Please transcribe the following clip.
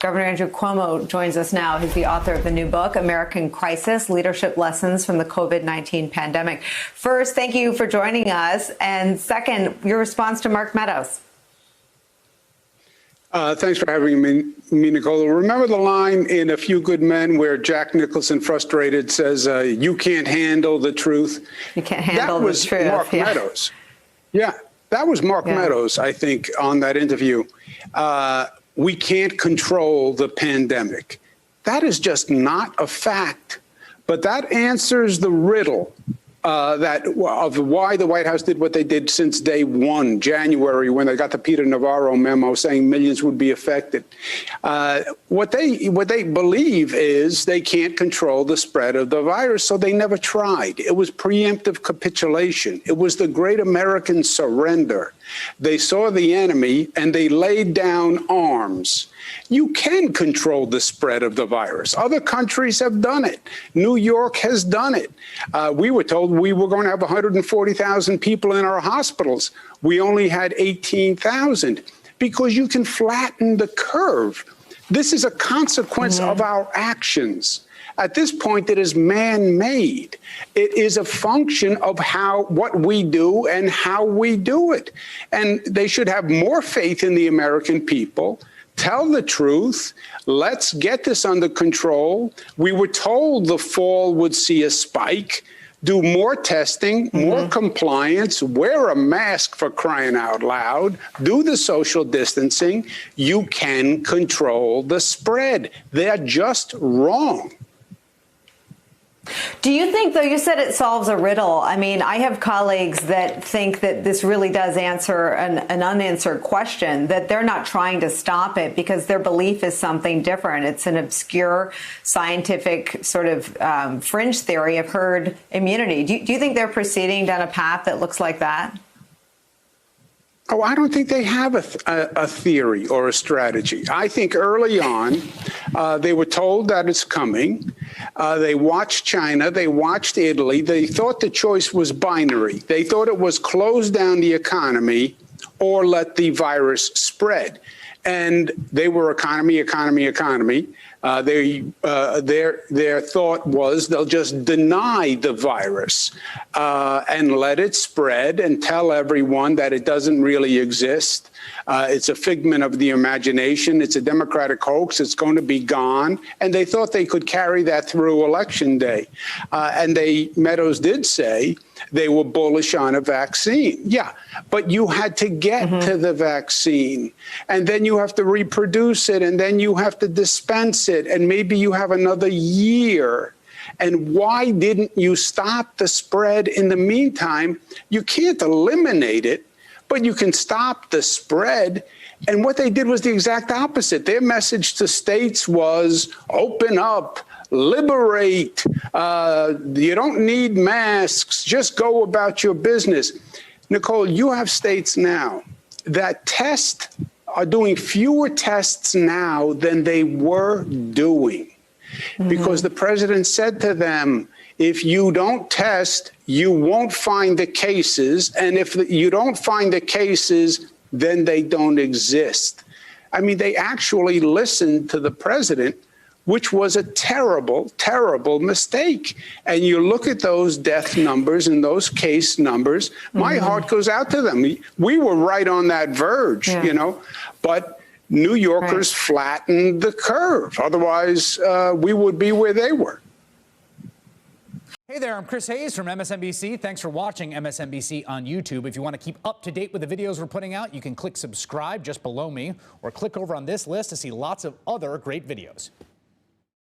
Governor Andrew Cuomo joins us now. He's the author of the new book, American Crisis: Leadership Lessons from the COVID-19 Pandemic. First, thank you for joining us. And second, your response to Mark Meadows. Thanks for having me, Nicole. Remember the line in A Few Good Men where Jack Nicholson, frustrated, says, you can't handle the truth? You can't handle the truth. That was Mark Meadows. Yeah, that was Mark Meadows, I think, on that interview. We can't control the pandemic. That is just not a fact. But that answers the riddle of why the White House did what they did since day one, January, when they got the Peter Navarro memo saying millions would be affected. What they believe is they can't control the spread of the virus, so they never tried. It was preemptive capitulation. It was the great American surrender. They saw the enemy and they laid down arms. You can control the spread of the virus. Other countries have done it. New York has done it. We were told we were going to have 140,000 people in our hospitals. We only had 18,000 because you can flatten the curve. This is a consequence of our actions. At this point, it is man-made. It is a function of what we do and how we do it. And they should have more faith in the American people. Tell the truth. Let's get this under control. We were told the fall would see a spike. Do more testing, more compliance, wear a mask for crying out loud, do the social distancing. You can control the spread. They're just wrong. Do you think, though, you said it solves a riddle? I mean, I have colleagues that think that this really does answer an unanswered question, that they're not trying to stop it because their belief is something different. It's an obscure scientific sort of fringe theory of herd immunity. Do you think they're proceeding down a path that looks like that? Oh, I don't think they have a theory or a strategy. I think early on, they were told that it's coming. They watched China. They watched Italy. They thought the choice was binary. They thought it was close down the economy or let the virus spread. And they were economy. Their thought was they'll just deny the virus and let it spread and tell everyone that it doesn't really exist. It's a figment of the imagination. It's a Democratic hoax. It's going to be gone. And they thought they could carry that through Election Day. And Meadows did say they were bullish on a vaccine. Yeah, but you had to get to the vaccine, and then you have to reproduce it, and then you have to dispense it, and maybe you have another year. And why didn't you stop the spread in the meantime? You can't eliminate it, but you can stop the spread. And what they did was the exact opposite. Their message to states was open up, liberate, you don't need masks, just go about your business. Nicole, you have states now that are doing fewer tests now than they were doing because the president said to them, if you don't test, you won't find the cases. And if you don't find the cases, then they don't exist. I mean, they actually listened to the president, which was a terrible, terrible mistake. And you look at those death numbers and those case numbers, my heart goes out to them. We were right on that verge, you know, but New Yorkers flattened the curve. Otherwise, we would be where they were. Hey there, I'm Chris Hayes from MSNBC. Thanks for watching MSNBC on YouTube. If you want to keep up to date with the videos we're putting out, you can click subscribe just below me or click over on this list to see lots of other great videos.